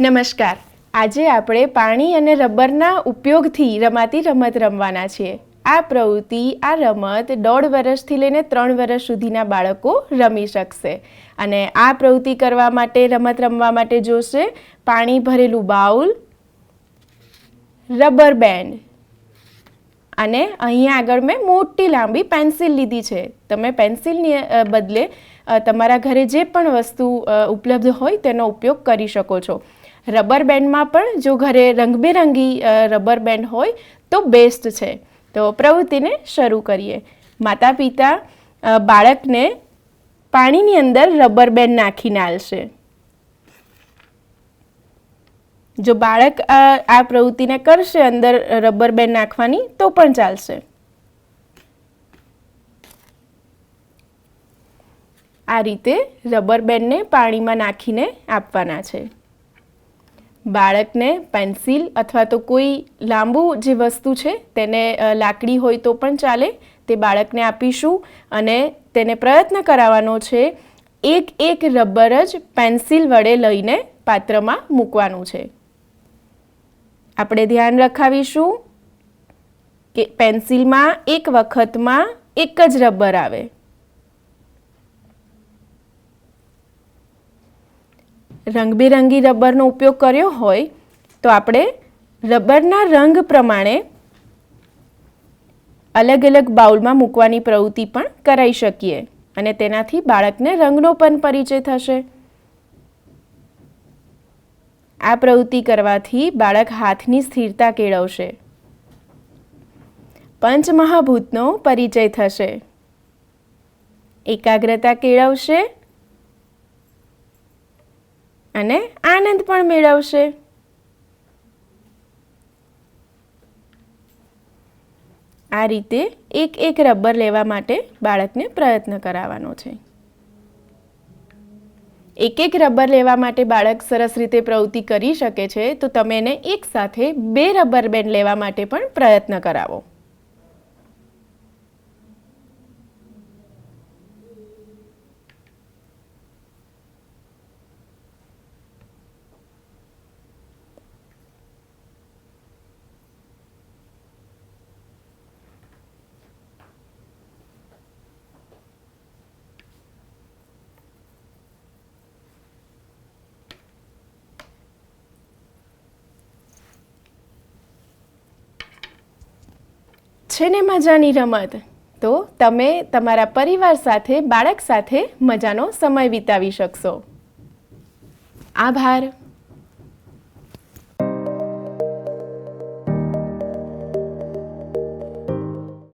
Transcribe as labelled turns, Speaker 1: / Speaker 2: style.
Speaker 1: નમસ્કાર. આજે આપણે પાણી અને રબરના ઉપયોગથી રમાતી રમત રમવાના છીએ. આ પ્રવૃત્તિ, આ રમત 1.5 વર્ષથી લઈને 3 વર્ષ સુધીના બાળકો રમી શકશે. અને આ પ્રવૃત્તિ કરવા માટે, રમત રમવા માટે જોશે પાણી ભરેલું બાઉલ, રબર બેન્ડ અને અહીંયા આગળ મેં મોટી લાંબી પેન્સિલ લીધી છે. તમે પેન્સિલની બદલે તમારા ઘરે જે પણ વસ્તુ ઉપલબ્ધ હોય તેનો ઉપયોગ કરી શકો છો. રબર બેન્ડમાં પણ જો ઘરે રંગબેરંગી રબર બેન્ડ હોય તો બેસ્ટ છે. તો પ્રવૃત્તિને શરૂ કરીએ. માતા પિતા બાળકને પાણીની અંદર રબર બેન્ડ નાખીને આલશે. જો બાળક આ પ્રવૃત્તિને કરશે અંદર રબર બેન્ડ નાખવાની તો પણ ચાલશે. આ રીતે રબર બેન્ડને પાણીમાં નાખીને આપવાના છે. બાળકને પેન્સિલ અથવા તો કોઈ લાંબુ જે વસ્તુ છે તેને લાકડી હોય તો પણ ચાલે, તે બાળકને આપીશું અને તેને પ્રયત્ન કરાવવાનો છે એક રબર જ પેન્સિલ વડે લઈને પાત્રમાં મૂકવાનું છે. આપણે ધ્યાન રખાવીશું કે પેન્સિલમાં એક વખતમાં એક જ રબર આવે. રંગબેરંગી રબરનો ઉપયોગ કર્યો હોય તો આપણે રબરના રંગ પ્રમાણે અલગ અલગ બાઉલમાં મૂકવાની પ્રવૃત્તિ પણ કરાવી શકીએ અને તેનાથી બાળકને રંગનો પણ પરિચય થશે. આ પ્રવૃત્તિ કરવાથી બાળક હાથની સ્થિરતા કેળવશે, પંચમહાભૂતનો પરિચય થશે, એકાગ્રતા કેળવશે અને આનંદ પણ મેળવશે. આ રીતે એક રબર લેવા માટે બાળકને પ્રયત્ન કરાવવાનો છે. એક રબર લેવા માટે બાળક સરસ રીતે પ્રવૃત્તિ કરી શકે છે તો તમે એને એક સાથે 2 રબર બેન્ડ લેવા માટે પણ પ્રયત્ન કરાવો. છે ને મજાની રમત? તો તમે તમારા પરિવાર સાથે, બાળક સાથે મજાનો સમય વિતાવી શકશો. આભાર.